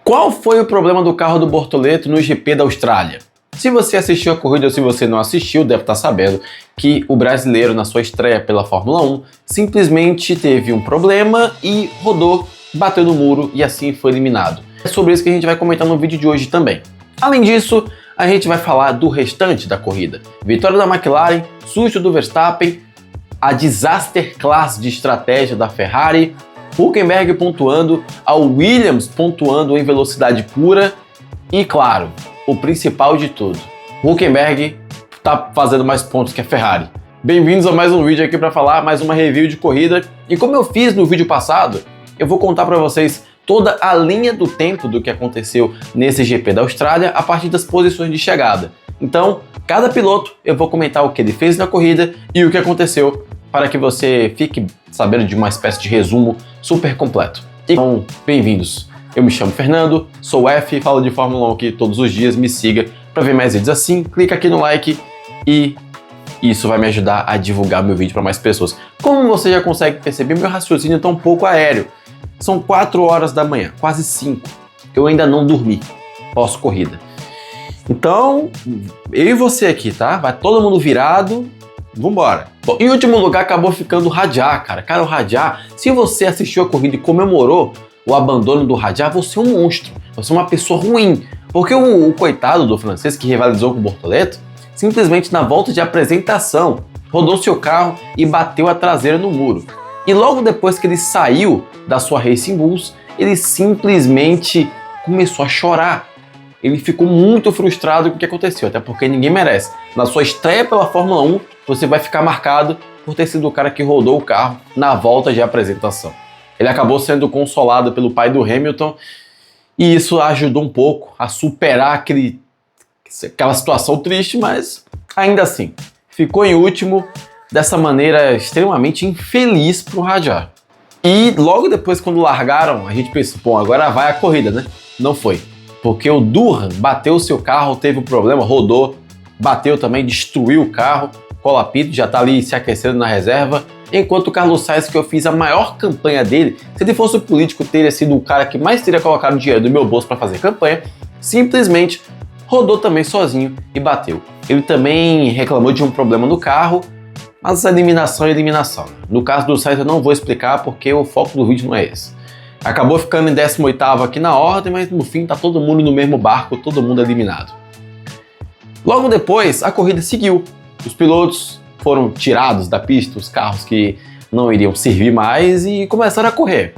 Qual foi o problema do carro do Bortoleto no GP da Austrália? Se você assistiu a corrida ou se você não assistiu, deve estar sabendo que o brasileiro, na sua estreia pela Fórmula 1, simplesmente teve um problema e rodou, bateu no muro e assim foi eliminado. É sobre isso que a gente vai comentar no vídeo de hoje também. Além disso, a gente vai falar do restante da corrida. Vitória da McLaren, susto do Verstappen, a disaster class de estratégia da Ferrari, Hülkenberg pontuando, a Williams pontuando em velocidade pura e, claro, o principal de tudo, Hülkenberg tá fazendo mais pontos que a Ferrari. Bem-vindos a mais um vídeo aqui para falar mais uma review de corrida. E como eu fiz no vídeo passado, eu vou contar para vocês toda a linha do tempo do que aconteceu nesse GP da Austrália a partir das posições de chegada. Então, cada piloto eu vou comentar o que ele fez na corrida e o que aconteceu para que você fique sabendo de uma espécie de resumo super completo. Então, bem-vindos. Eu me chamo Fernando, sou o F, falo de Fórmula 1 aqui todos os dias, me siga para ver mais vídeos assim, clica aqui no like e isso vai me ajudar a divulgar meu vídeo para mais pessoas. Como você já consegue perceber, meu raciocínio está um pouco aéreo. São 4 horas da manhã, quase 5. Eu ainda não dormi pós-corrida. Então, eu e você aqui, tá? Vai todo mundo virado, vambora. Bom, em último lugar acabou ficando o Rajah, cara. Cara, o Rajah, se você assistiu a corrida e comemorou o abandono do Rajah, você é um monstro, você é uma pessoa ruim. Porque o coitado do francês que rivalizou com o Bortoleto, simplesmente na volta de apresentação, rodou seu carro e bateu a traseira no muro. E logo depois que ele saiu da sua Racing Bulls, ele simplesmente começou a chorar. Ele ficou muito frustrado com o que aconteceu, até porque ninguém merece. Na sua estreia pela Fórmula 1, você vai ficar marcado por ter sido o cara que rodou o carro na volta de apresentação. Ele acabou sendo consolado pelo pai do Hamilton e isso ajudou um pouco a superar aquela situação triste, mas ainda assim, ficou em último dessa maneira extremamente infeliz para o Rajah. E logo depois, quando largaram, a gente pensou, bom, agora vai a corrida, né? Não foi, porque o Durham bateu o seu carro, teve um problema, rodou, bateu também, destruiu o carro, Colapito já tá ali se aquecendo na reserva, enquanto o Carlos Sainz, que eu fiz a maior campanha dele, se ele fosse o político, teria sido o cara que mais teria colocado dinheiro do meu bolso para fazer campanha, simplesmente rodou também sozinho e bateu. Ele também reclamou de um problema no carro, mas eliminação é eliminação. No caso do Sainz eu não vou explicar porque o foco do vídeo não é esse. Acabou ficando em 18º aqui na ordem, mas no fim tá todo mundo no mesmo barco, todo mundo eliminado. Logo depois, a corrida seguiu. Os pilotos foram tirados da pista, os carros que não iriam servir mais, e começaram a correr.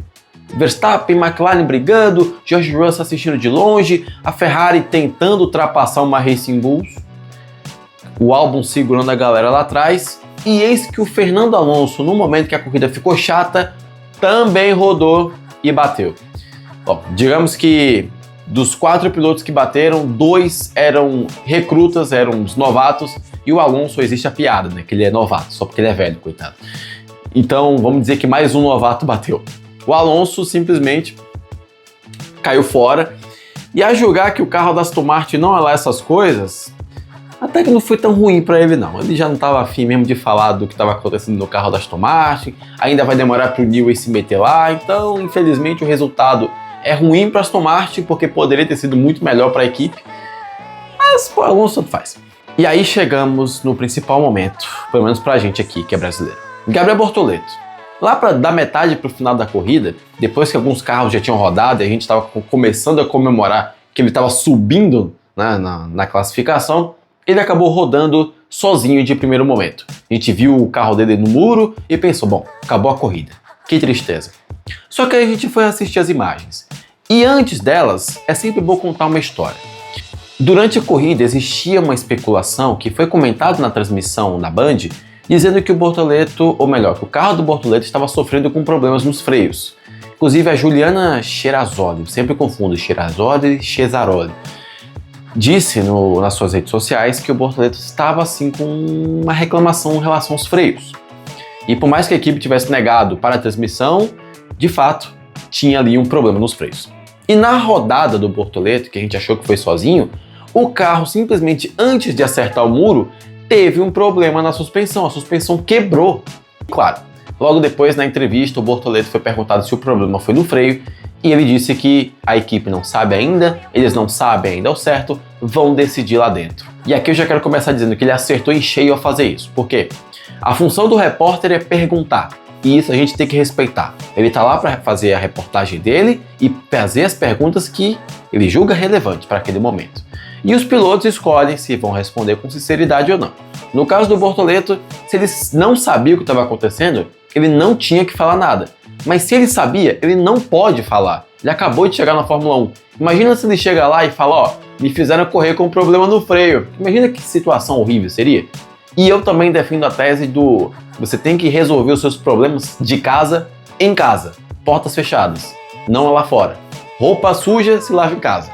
Verstappen, McLaren brigando, George Russell assistindo de longe, a Ferrari tentando ultrapassar uma Racing Bulls, o Albon segurando a galera lá atrás, e eis que o Fernando Alonso, no momento que a corrida ficou chata, também rodou e bateu. Bom, digamos que dos 4 pilotos que bateram, 2 eram recrutas, eram os novatos, e o Alonso existe a piada, né? Que ele é novato, só porque ele é velho, coitado. Então, vamos dizer que mais um novato bateu. O Alonso simplesmente caiu fora, e a julgar que o carro da Aston Martin não é lá essas coisas, até que não foi tão ruim para ele não. Ele já não estava afim mesmo de falar do que estava acontecendo no carro da Aston Martin, ainda vai demorar para o Newey se meter lá, então, infelizmente, o resultado é ruim para Aston Martin, porque poderia ter sido muito melhor para a equipe, mas o Alonso tanto faz. E aí chegamos no principal momento, pelo menos pra gente aqui, que é brasileiro. Gabriel Bortoleto. Lá da metade pro final da corrida, depois que alguns carros já tinham rodado e a gente estava começando a comemorar que ele estava subindo, né, na classificação, ele acabou rodando sozinho de primeiro momento. A gente viu o carro dele no muro e pensou, bom, acabou a corrida. Que tristeza. Só que aí a gente foi assistir as imagens. E antes delas, é sempre bom contar uma história. Durante a corrida existia uma especulação que foi comentado na transmissão na Band, dizendo que o Bortoleto, ou melhor, que o carro do Bortoleto estava sofrendo com problemas nos freios. Inclusive a Juliana Cherazoli, sempre confundo Cherazoli e Cesaroli, disse nas suas redes sociais que o Bortoleto estava assim com uma reclamação em relação aos freios. E por mais que a equipe tivesse negado para a transmissão, de fato, tinha ali um problema nos freios. E na rodada do Bortoleto, que a gente achou que foi sozinho, o carro simplesmente antes de acertar o muro, teve um problema na suspensão, a suspensão quebrou. Claro, logo depois na entrevista o Bortoleto foi perguntado se o problema foi no freio E ele disse que a equipe não sabe ainda, eles não sabem ainda ao certo, vão decidir lá dentro. E aqui eu já quero começar dizendo que ele acertou em cheio ao fazer isso. Por quê? A função do repórter é perguntar. E isso a gente tem que respeitar. Ele tá lá para fazer a reportagem dele e fazer as perguntas que ele julga relevante para aquele momento. E os pilotos escolhem se vão responder com sinceridade ou não. No caso do Bortoleto, se ele não sabia o que estava acontecendo, ele não tinha que falar nada. Mas se ele sabia, ele não pode falar. Ele acabou de chegar na Fórmula 1. Imagina se ele chega lá e fala, ó, me fizeram correr com um problema no freio. Imagina que situação horrível seria. E eu também defendo a tese do você tem que resolver os seus problemas de casa em casa. Portas fechadas, não lá fora. Roupa suja se lava em casa.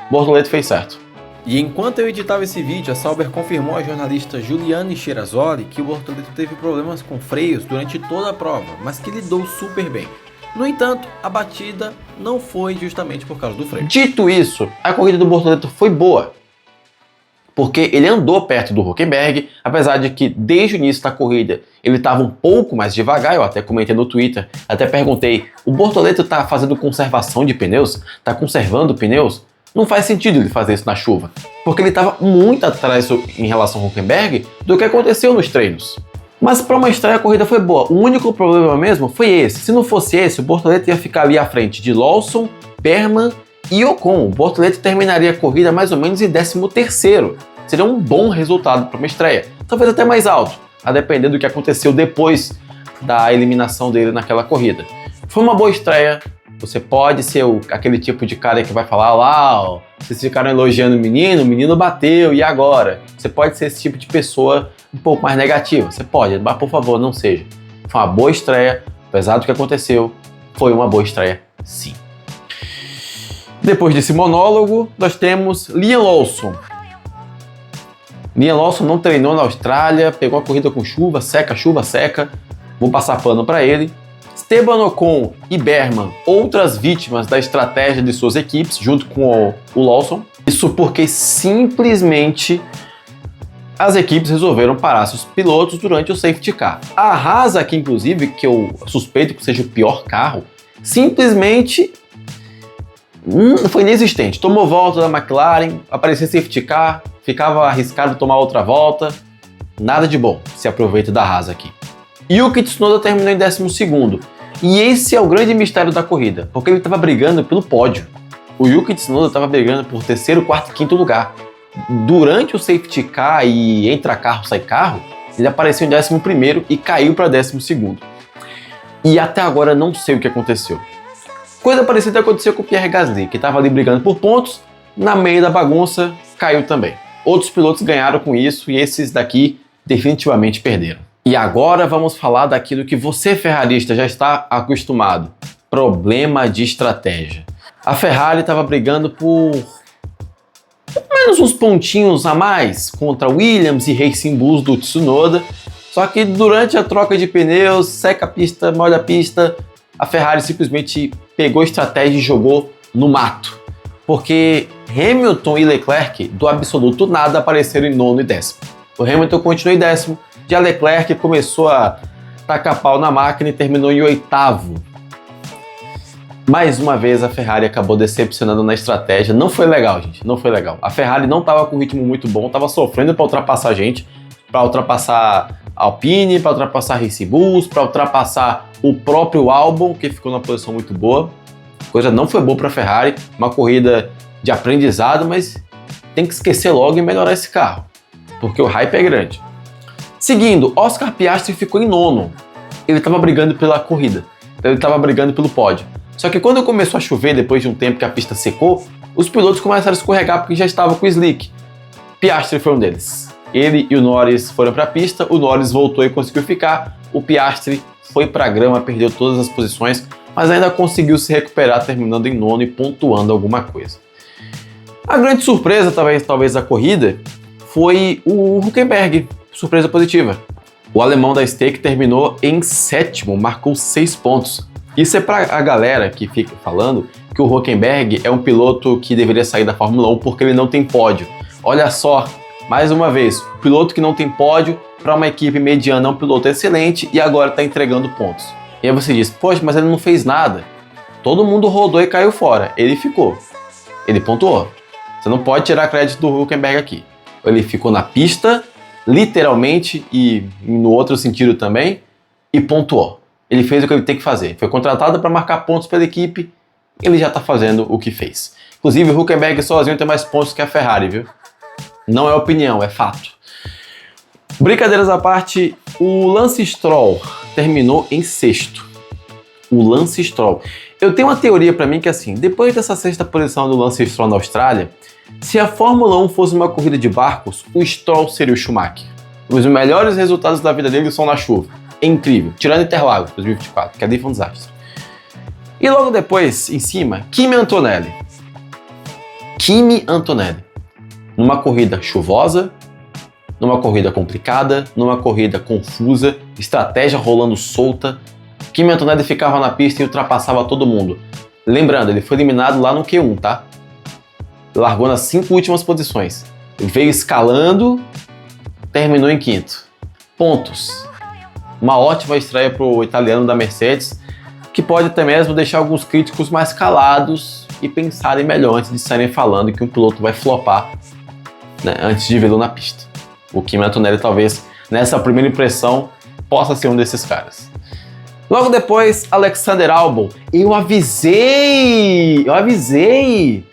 Bortoleto fez certo. E enquanto eu editava esse vídeo, a Sauber confirmou à jornalista Juliane Cherazoli que o Bortoleto teve problemas com freios durante toda a prova, mas que lidou super bem. No entanto, a batida não foi justamente por causa do freio. Dito isso, a corrida do Bortoleto foi boa, porque ele andou perto do Hülkenberg, apesar de que desde o início da corrida ele estava um pouco mais devagar. Eu até comentei no Twitter, até perguntei, o Bortoleto está fazendo conservação de pneus? Está conservando pneus? Não faz sentido ele fazer isso na chuva, porque ele estava muito atrás em relação ao Hülkenberg do que aconteceu nos treinos. Mas para uma estreia a corrida foi boa, o único problema mesmo foi esse. Se não fosse esse, o Bortoleto ia ficar ali à frente de Lawson, Berman e Ocon. O Bortoleto terminaria a corrida mais ou menos em 13º. Seria um bom resultado para uma estreia, talvez até mais alto, a depender do que aconteceu depois da eliminação dele naquela corrida. Foi uma boa estreia. Você pode ser aquele tipo de cara que vai falar lá, ó, vocês ficaram elogiando o menino bateu, e agora? Você pode ser esse tipo de pessoa um pouco mais negativa, você pode, mas por favor, não seja. Foi uma boa estreia, apesar do que aconteceu, foi uma boa estreia, sim. Depois desse monólogo, nós temos Liam Lawson. Liam Lawson não treinou na Austrália, pegou a corrida com chuva seca, vou passar pano para ele. Esteban Ocon e Berman, outras vítimas da estratégia de suas equipes, junto com o Lawson. Isso porque simplesmente as equipes resolveram parar seus pilotos durante o safety car. A Haas aqui, inclusive, que eu suspeito que seja o pior carro, simplesmente foi inexistente. Tomou volta da McLaren, aparecia safety car, ficava arriscado tomar outra volta. Nada de bom se aproveita da Haas aqui. Yuki Tsunoda terminou em 12º. E esse é o grande mistério da corrida, porque ele estava brigando pelo pódio. O Yuki Tsunoda estava brigando por 3º, 4º, 5º lugar. Durante o safety car e entra carro, sai carro, ele apareceu em 11º e caiu para 12º. E até agora não sei o que aconteceu. Coisa parecida aconteceu com o Pierre Gasly, que estava ali brigando por pontos, na meio da bagunça, caiu também. Outros pilotos ganharam com isso e esses daqui definitivamente perderam. E agora vamos falar daquilo que você, ferrarista, já está acostumado. Problema de estratégia. A Ferrari estava brigando por menos uns pontinhos a mais contra Williams e Racing Bulls do Tsunoda. Só que durante a troca de pneus, seca a pista, molha a pista, a Ferrari simplesmente pegou a estratégia e jogou no mato. Porque Hamilton e Leclerc, do absoluto nada, apareceram em 9º e 10º. O Hamilton continuou em 10º. Já Leclerc começou a tacar pau na máquina e terminou em 8º. Mais uma vez a Ferrari acabou decepcionando na estratégia. Não foi legal, gente, não foi legal. A Ferrari não estava com um ritmo muito bom, estava sofrendo para ultrapassar a gente, para ultrapassar a Alpine, para ultrapassar a Racing Bulls, para ultrapassar o próprio Albon, que ficou numa posição muito boa. A coisa não foi boa para a Ferrari, uma corrida de aprendizado, mas tem que esquecer logo e melhorar esse carro, porque o hype é grande. Seguindo, Oscar Piastri ficou em 9º. Ele estava brigando pela corrida, ele estava brigando pelo pódio. Só que quando começou a chover, depois de um tempo que a pista secou, os pilotos começaram a escorregar porque já estavam com o slick. Piastri foi um deles. Ele e o Norris foram para a pista, o Norris voltou e conseguiu ficar, o Piastri foi para a grama, perdeu todas as posições, mas ainda conseguiu se recuperar, terminando em 9º e pontuando alguma coisa. A grande surpresa, talvez da corrida, foi o Hülkenberg. Surpresa positiva. O alemão da Stake terminou em 7º, marcou 6 pontos. Isso é para a galera que fica falando que o Hülkenberg é um piloto que deveria sair da Fórmula 1 porque ele não tem pódio. Olha só, mais uma vez, o piloto que não tem pódio para uma equipe mediana é um piloto excelente e agora está entregando pontos. E aí você diz, poxa, mas ele não fez nada. Todo mundo rodou e caiu fora. Ele ficou. Ele pontuou. Você não pode tirar crédito do Hülkenberg aqui. Ele ficou na pista, literalmente, e no outro sentido também, e pontuou. Ele fez o que ele tem que fazer. Foi contratado para marcar pontos pela equipe, ele já está fazendo o que fez. Inclusive, o Hülkenberg sozinho tem mais pontos que a Ferrari, viu? Não é opinião, é fato. Brincadeiras à parte, o Lance Stroll terminou em sexto. O Lance Stroll. Eu tenho uma teoria para mim que assim, depois dessa sexta posição do Lance Stroll na Austrália, se a Fórmula 1 fosse uma corrida de barcos, o Stroll seria o Schumacher. Os melhores resultados da vida dele são na chuva. É incrível. Tirando Interlagos, 2024, que ali foi um desastre. E logo depois, em cima, Kimi Antonelli. Kimi Antonelli. Numa corrida chuvosa, numa corrida complicada, numa corrida confusa, estratégia rolando solta, Kimi Antonelli ficava na pista e ultrapassava todo mundo. Lembrando, ele foi eliminado lá no Q1, tá? Largou nas 5 últimas posições. Ele veio escalando, terminou em quinto. Pontos. Uma ótima estreia para o italiano da Mercedes, que pode até mesmo deixar alguns críticos mais calados e pensarem melhor antes de saírem falando que um piloto vai flopar, né, antes de vê-lo na pista. O Kimi Antonelli talvez, nessa primeira impressão, possa ser um desses caras. Logo depois, Alexander Albon. Eu avisei, não avisei?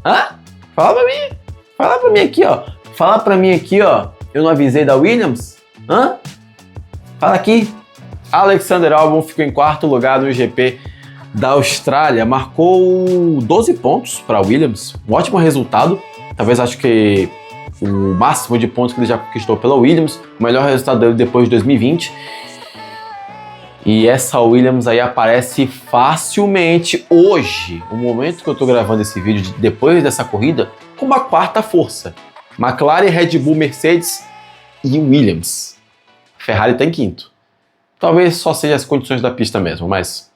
Hã? Fala pra mim aqui, ó. Eu não avisei da Williams? Hã? Fala aqui. Alexander Albon ficou em quarto lugar no GP da Austrália. Marcou 12 pontos para Williams. Um ótimo resultado. Talvez acho que o máximo de pontos que ele já conquistou pela Williams. O melhor resultado dele depois de 2020. E essa Williams aí aparece facilmente hoje, no momento que eu tô gravando esse vídeo, depois dessa corrida, com uma quarta força. McLaren, Red Bull, Mercedes e Williams. Ferrari tá em quinto. Talvez só seja as condições da pista mesmo, mas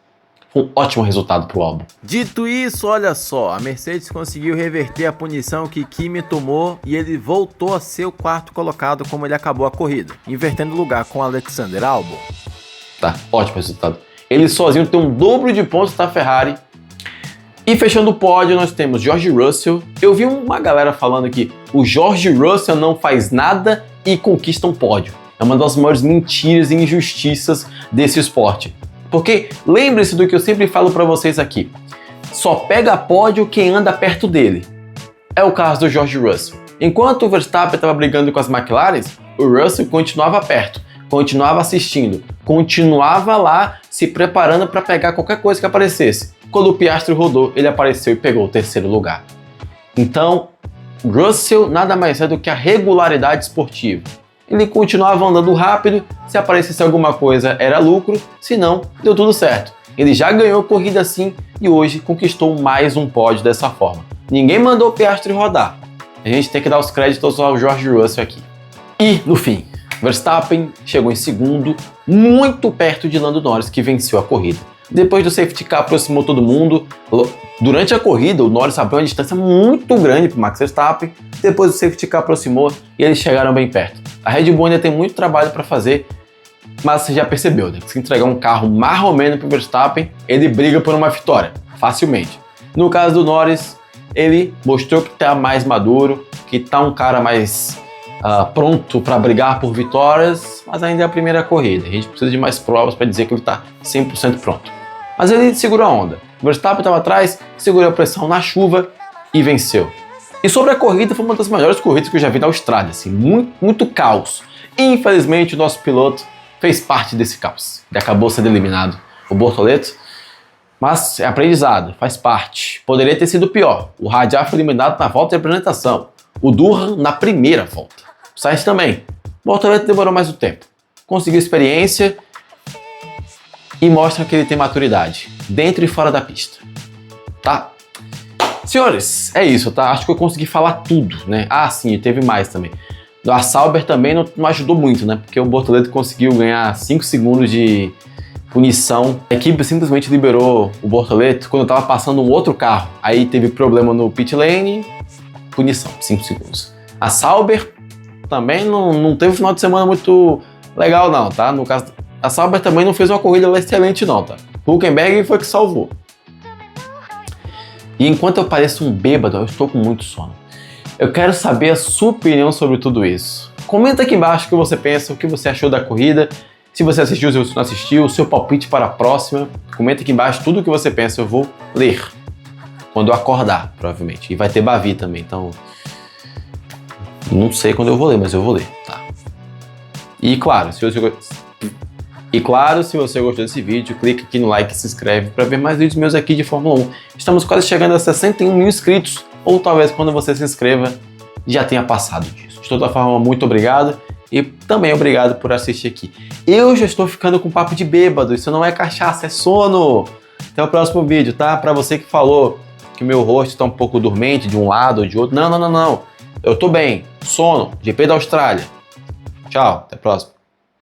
um ótimo resultado pro Albon. Dito isso, olha só, a Mercedes conseguiu reverter a punição que Kimi tomou e ele voltou a ser o quarto colocado como ele acabou a corrida, invertendo lugar com Alexander Albon. Tá, ótimo resultado. Ele sozinho tem um dobro de pontos da Ferrari. E fechando o pódio, nós temos George Russell. Eu vi uma galera falando que o George Russell não faz nada e conquista um pódio. É uma das maiores mentiras e injustiças desse esporte. Porque lembre-se do que eu sempre falo para vocês aqui. Só pega pódio quem anda perto dele. É o caso do George Russell. Enquanto o Verstappen estava brigando com as McLaren, o Russell continuava perto, continuava assistindo, continuava lá se preparando para pegar qualquer coisa que aparecesse. Quando o Piastri rodou, ele apareceu e pegou o terceiro lugar. Então, Russell nada mais é do que a regularidade esportiva. Ele continuava andando rápido, se aparecesse alguma coisa era lucro, se não, deu tudo certo. Ele já ganhou corrida assim e hoje conquistou mais um pódio dessa forma. Ninguém mandou o Piastri rodar. A gente tem que dar os créditos ao George Russell aqui. E, no fim, Verstappen chegou em segundo, muito perto de Lando Norris, que venceu a corrida. Depois do safety car aproximou todo mundo. Durante a corrida, o Norris abriu uma distância muito grande para o Max Verstappen. Depois o safety car aproximou e eles chegaram bem perto. A Red Bull ainda tem muito trabalho para fazer, mas você já percebeu, né? Se entregar um carro mais ou menos para o Verstappen, ele briga por uma vitória, facilmente. No caso do Norris, ele mostrou que está mais maduro, que está um cara mais pronto para brigar por vitórias, mas ainda é a primeira corrida. A gente precisa de mais provas para dizer que ele está 100% pronto. Mas ele segurou a onda. O Verstappen estava atrás, segurou a pressão na chuva e venceu. E sobre a corrida, foi uma das melhores corridas que eu já vi na Austrália, assim, muito caos. Infelizmente, o nosso piloto fez parte desse caos. Ele acabou sendo eliminado, o Bortoleto. Mas é aprendizado, faz parte. Poderia ter sido pior. O Radiar foi eliminado na volta de apresentação. O Durham na primeira volta. O Sainz também. O Bortoleto demorou mais um tempo. Conseguiu experiência e mostra que ele tem maturidade, dentro e fora da pista. Tá? Senhores, é isso, tá? Acho que eu consegui falar tudo, né? Ah, sim, teve mais também. A Sauber também não ajudou muito, né? Porque o Bortoleto conseguiu ganhar 5 segundos de punição. A equipe simplesmente liberou o Bortoleto quando estava passando um outro carro. Aí teve problema no pit lane, punição, 5 segundos. A Sauber também não teve um final de semana muito legal não, tá? No caso, A Sauber também não fez uma corrida excelente não, tá? Hülkenberg foi que salvou. E enquanto eu pareço um bêbado, eu estou com muito sono. Eu quero saber a sua opinião sobre tudo isso. Comenta aqui embaixo o que você pensa, o que você achou da corrida. Se você assistiu, se você não assistiu, o seu palpite para a próxima. Comenta aqui embaixo tudo o que você pensa, eu vou ler. Quando eu acordar, provavelmente. E vai ter Bavi também, então... Não sei quando eu vou ler, mas eu vou ler, tá? E claro, se você gostou desse vídeo, clica aqui no like e se inscreve para ver mais vídeos meus aqui de Fórmula 1. Estamos quase chegando a 61 mil inscritos, ou talvez quando você se inscreva já tenha passado disso. De toda forma, muito obrigado e também obrigado por assistir aqui. Eu já estou ficando com papo de bêbado, isso não é cachaça, é sono! Até o próximo vídeo, tá? Para você que falou que o meu rosto está um pouco dormente de um lado ou de outro, não. Eu tô bem, sono, GP da Austrália. Tchau, até a próxima.